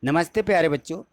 नमस्ते प्यारे बच्चों।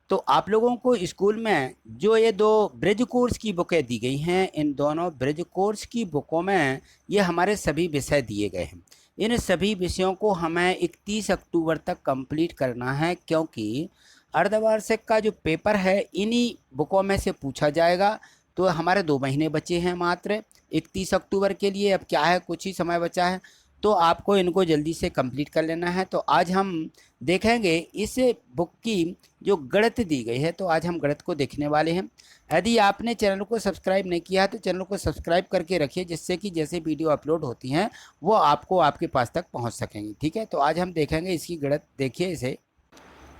तो आप लोगों को स्कूल में जो ये दो ब्रिज कोर्स की बुकें दी गई हैं, इन दोनों ब्रिज कोर्स की बुकों में ये हमारे सभी विषय दिए गए हैं। इन सभी विषयों को हमें 31 अक्टूबर तक कंप्लीट करना है, क्योंकि अर्धवार्षिक का जो पेपर है इन्हीं बुकों में से पूछा जाएगा। तो हमारे 2 महीने बचे हैं मात्र 31 अक्टूबर के लिए। अब क्या है, कुछ ही समय बचा है, तो आपको इनको जल्दी से कंप्लीट कर लेना है। तो आज हम देखेंगे इस बुक की जो गणित दी गई है, तो आज हम गणित को देखने वाले हैं। यदि आपने चैनल को सब्सक्राइब नहीं किया है तो चैनल को सब्सक्राइब करके रखिए, जिससे कि जैसे वीडियो अपलोड होती हैं वो आपको आपके पास तक पहुंच सकेंगी। ठीक है, तो आज हम देखेंगे इसकी गणित। देखिए इसे,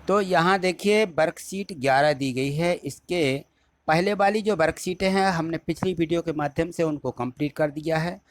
तो यहाँ देखिए वर्कशीट 11 दी गई है। इसके पहले वाली जो वर्कशीटें हैं हमने पिछली वीडियो के माध्यम से उनको कंप्लीट कर दिया है।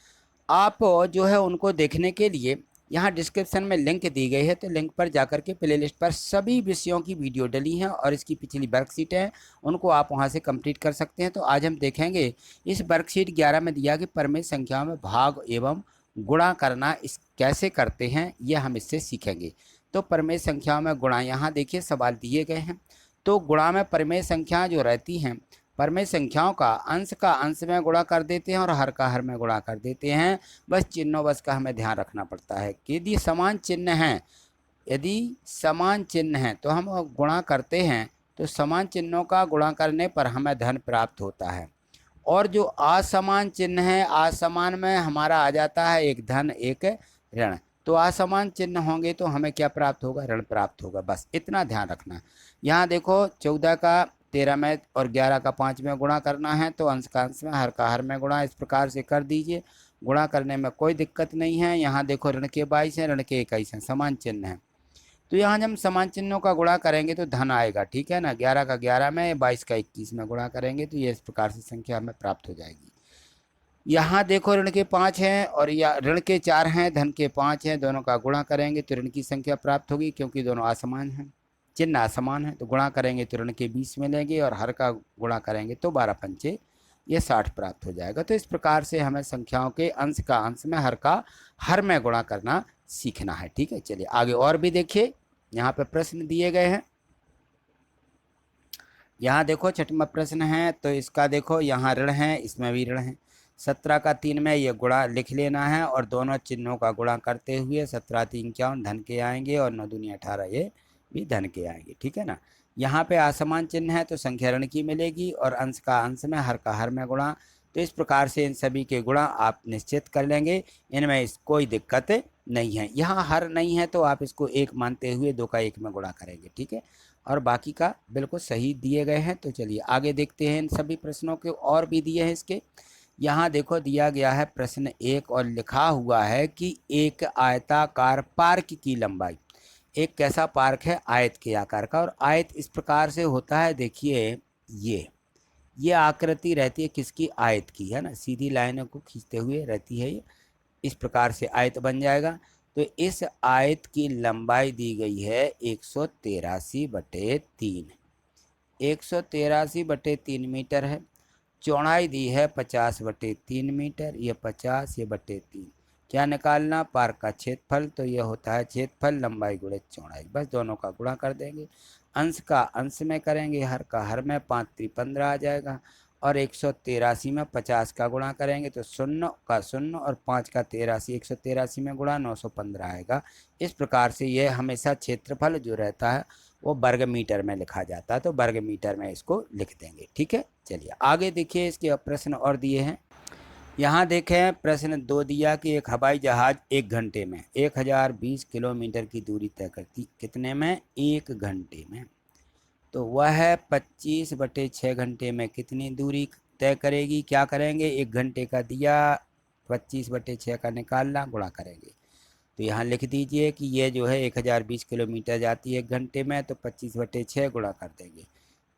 आप जो है उनको देखने के लिए यहाँ डिस्क्रिप्शन में लिंक दी गई है, तो लिंक पर जाकर के प्लेलिस्ट पर सभी विषयों की वीडियो डली हैं और इसकी पिछली वर्कशीटें हैं, उनको आप वहाँ से कंप्लीट कर सकते हैं। तो आज हम देखेंगे इस वर्कशीट 11 में दिया कि परिमेय संख्याओं में भाग एवं गुणा करना इस कैसे करते हैं, यह हम इससे सीखेंगे। तो परिमेय संख्याओं में गुणा, यहाँ देखिए सवाल दिए गए हैं। तो गुणा में परिमेय संख्याएं जो रहती हैं, परिमेय संख्याओं का अंश में गुणा कर देते हैं और हर का हर में गुणा कर देते हैं। बस चिन्हों बस का हमें ध्यान रखना पड़ता है कि यदि समान चिन्ह हैं तो हम गुणा करते हैं, तो समान चिन्हों का गुणा करने पर हमें धन प्राप्त होता है। और जो असमान चिन्ह है, असमान में हमारा आ जाता है एक धन एक ऋण। तो असमान चिन्ह होंगे तो हमें क्या प्राप्त होगा, ऋण प्राप्त होगा। बस इतना ध्यान रखना। यहाँ देखो 14 का 13 में और 11 का 5 में गुणा करना है, तो अंश का अंश में हर का हर में गुणा इस प्रकार से कर दीजिए। गुणा करने में कोई दिक्कत नहीं है। यहाँ देखो ऋण के 22 हैं, ऋण के 21 हैं, समान चिन्ह हैं। तो यहाँ जब हम समान चिन्हों का गुणा करेंगे तो धन आएगा, ठीक है ना। 11 का 11 में, 22 का 21 में गुणा करेंगे तो ये इस प्रकार से संख्या हमें प्राप्त हो जाएगी। यहाँ देखो ऋण के 5 हैं और या ऋण के 4 हैं, धन के 5 हैं, दोनों का गुणा करेंगे तो ऋण की संख्या प्राप्त होगी, क्योंकि दोनों असमान हैं, चिन्ह असमान है। तो गुणा करेंगे तो ऋण के 20 मिलेंगे और हर का गुणा करेंगे तो 12 पंचे ये 60 प्राप्त हो जाएगा। तो इस प्रकार से हमें संख्याओं के अंश का अंश में हर का हर में गुणा करना सीखना है। ठीक है, चलिए आगे और भी देखिए। यहाँ पे प्रश्न दिए गए हैं। यहाँ देखो 6वां प्रश्न है, तो इसका देखो यहाँ ऋण है, इसमें भी ऋण है। 17 का 3 में ये गुणा लिख लेना है और दोनों चिन्हों का गुणा करते हुए 17 3 51 धन के आएंगे और 9 दूनी 18 ये भी धन के आएंगे। ठीक है ना। यहाँ पे असमान चिन्ह है तो संख्या ऋण की मिलेगी और अंश का अंश में हर का हर में गुणा। तो इस प्रकार से इन सभी के गुणा आप निश्चित कर लेंगे, इनमें कोई दिक्कत नहीं है। यहाँ हर नहीं है तो आप इसको 1 मानते हुए 2 का 1 में गुणा करेंगे। ठीक है, और बाकी का बिल्कुल सही दिए गए हैं। तो चलिए आगे देखते हैं इन सभी प्रश्नों के, और भी दिए हैं इसके। यहाँ देखो दिया गया है प्रश्न 1 और लिखा हुआ है कि एक आयताकार पार्क की लंबाई, एक कैसा पार्क है, आयत के आकार का। और आयत इस प्रकार से होता है, देखिए ये आकृति रहती है किसकी, आयत की, है ना। सीधी लाइनों को खींचते हुए रहती है ये, इस प्रकार से आयत बन जाएगा। तो इस आयत की लंबाई दी गई है 183/3, 183/3 मीटर है। चौड़ाई दी है 50/3 मीटर, ये 50 ये बटे 3। क्या निकालना, पार्क का क्षेत्रफल। तो ये होता है क्षेत्रफल लंबाई गुणे चौड़ाई, बस दोनों का गुणा कर देंगे। अंश का अंश में करेंगे, हर का हर में, 5 3 15 आ जाएगा। और 183 में 50 का गुणा करेंगे तो 0 का 0 और 5 का 83, 183 में गुणा 915 आएगा। इस प्रकार से ये हमेशा क्षेत्रफल जो रहता है वो वर्ग मीटर में लिखा जाता है, तो वर्ग मीटर में इसको लिख देंगे। ठीक है, चलिए आगे देखिए इसके प्रश्न और दिए हैं। यहाँ देखें प्रश्न 2 दिया कि एक हवाई जहाज 1 घंटे में 1020 किलोमीटर की दूरी तय करती, कितने में, 1 घंटे में। तो वह 25/6 घंटे में कितनी दूरी तय करेगी। क्या करेंगे, 1 घंटे का दिया, 25/6 का निकालना, गुणा करेंगे। तो यहाँ लिख दीजिए कि ये जो है 1020 किलोमीटर जाती है 1 घंटे में, तो 25/6 गुणा कर देंगे।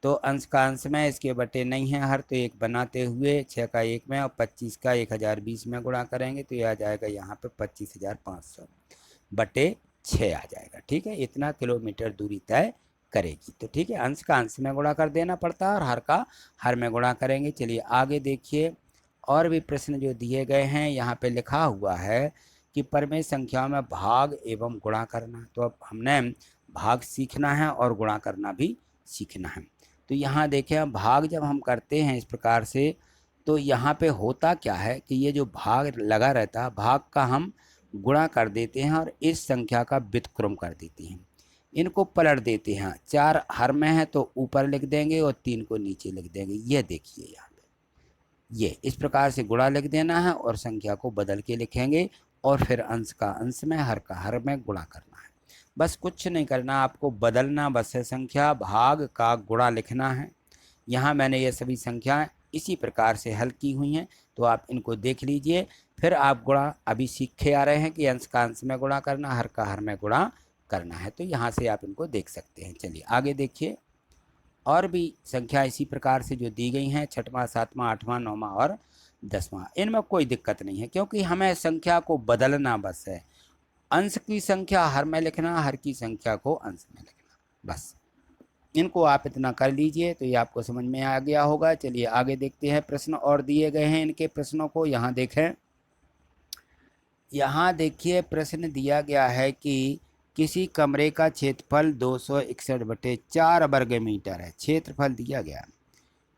तो अंश का अंश में, इसके बटे नहीं है हर, तो 1 बनाते हुए 6 का 1 में और 25 का 1020 में गुणा करेंगे तो यह आ जाएगा यहाँ पे 25,500/6 आ जाएगा। ठीक है, इतना किलोमीटर दूरी तय करेगी। तो ठीक है, अंश का अंश में गुणा कर देना पड़ता है और हर का हर में गुणा करेंगे। चलिए आगे देखिए और भी प्रश्न जो दिए गए हैं। यहाँ पे लिखा हुआ है कि परिमेय संख्याओं में भाग एवं गुणा करना। तो अब हमने भाग सीखना है और गुणा करना भी सीखना है। तो यहाँ देखें, हम भाग जब हम करते हैं इस प्रकार से, तो यहाँ पे होता क्या है कि ये जो भाग लगा रहता है, भाग का हम गुणा कर देते हैं और इस संख्या का व्युत्क्रम कर देते हैं। इनको पलट देते हैं, 4 हर में है तो ऊपर लिख देंगे और 3 को नीचे लिख देंगे। ये देखिए यहाँ पे, ये इस प्रकार से गुणा लिख देना है और संख्या को बदल के लिखेंगे और फिर अंश का अंश में, हर का हर में गुणा करना है। बस कुछ नहीं करना, आपको बदलना बस है संख्या, भाग का गुणा लिखना है। यहाँ मैंने ये सभी संख्याएं इसी प्रकार से हल की हुई हैं, तो आप इनको देख लीजिए। फिर आप गुणा अभी सीखे आ रहे हैं कि अंश का अंश में गुणा करना, हर का हर में गुणा करना है, तो यहाँ से आप इनको देख सकते हैं। चलिए आगे देखिए, और भी संख्या इसी प्रकार से जो दी गई हैं, 6वां 7वां 8वां 9वां और 10वां, इनमें कोई दिक्कत नहीं है, क्योंकि हमें संख्या को बदलना बस है। अंश की संख्या हर में लिखना, हर की संख्या को अंश में लिखना, बस इनको आप इतना कर लीजिए तो ये आपको समझ में आ गया होगा। चलिए आगे देखते हैं, प्रश्न और दिए गए हैं, इनके प्रश्नों को यहाँ देखें। यहाँ देखिए प्रश्न दिया गया है कि किसी कमरे का क्षेत्रफल 261/4 वर्ग मीटर है। क्षेत्रफल दिया गया,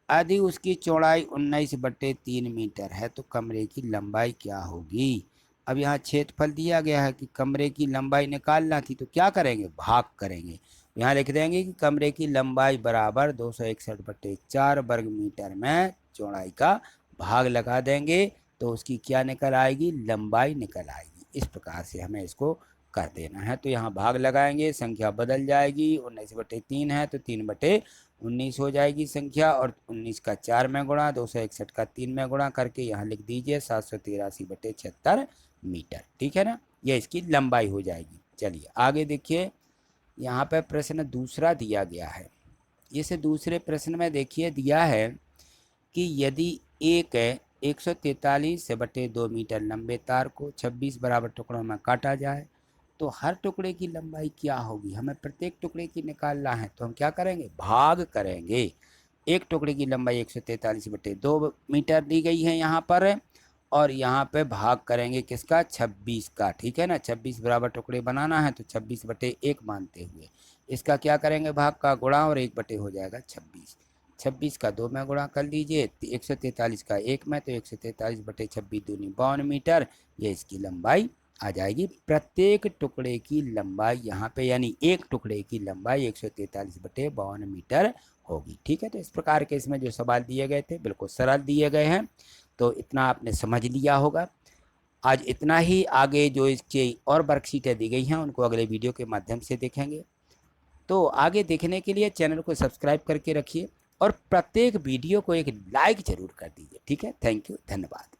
यदि उसकी चौड़ाई 19/3 मीटर है तो कमरे की लंबाई क्या होगी। अब यहाँ क्षेत्रफल दिया गया है कि कमरे की लंबाई निकालना थी, तो क्या करेंगे, भाग करेंगे। यहाँ लिख देंगे कि कमरे की लंबाई बराबर 261/4 वर्ग मीटर में चौड़ाई का भाग लगा देंगे, तो उसकी क्या निकल आएगी, लंबाई निकल आएगी। इस प्रकार से हमें इसको कर देना है। तो यहाँ भाग लगाएंगे, संख्या बदल जाएगी, 19/3 है तो 3/19 हो जाएगी संख्या, और 19 का 4 में गुणा, 261 का 3 में गुणा करके यहाँ लिख दीजिए 783/76 मीटर। ठीक है ना, ये इसकी लंबाई हो जाएगी। चलिए आगे देखिए, यहाँ पे प्रश्न दूसरा दिया गया है। इस दूसरे प्रश्न में देखिए दिया है कि यदि एक 143/2 मीटर लंबे तार को 26 बराबर टुकड़ों में काटा जाए तो हर टुकड़े की लंबाई क्या होगी। हमें प्रत्येक टुकड़े की निकालना है, तो हम क्या करेंगे, भाग करेंगे। एक टुकड़े की लंबाई 143/2 मीटर दी गई है यहाँ पर, और यहाँ पे भाग करेंगे किसका, 26 का। ठीक है ना, 26 बराबर टुकड़े बनाना है तो 26/1 मानते हुए इसका क्या करेंगे, भाग का गुणा, और 1/, हो जाएगा 26। 26 का 2 में गुणा कर लीजिए, 143 का 1 में, तो 143/26 दूनी 52 मीटर, ये इसकी लंबाई आ जाएगी। प्रत्येक टुकड़े की लंबाई यहाँ पे, यानी एक टुकड़े की लंबाई 143/52 मीटर होगी। ठीक है, तो इस प्रकार के इसमें जो सवाल दिए गए थे बिल्कुल सरल दिए गए हैं, तो इतना आपने समझ लिया होगा। आज इतना ही, आगे जो इसके और वर्कशीटें दी गई हैं उनको अगले वीडियो के माध्यम से देखेंगे। तो आगे देखने के लिए चैनल को सब्सक्राइब करके रखिए और प्रत्येक वीडियो को एक लाइक जरूर कर दीजिए। ठीक है, थैंक यू, धन्यवाद।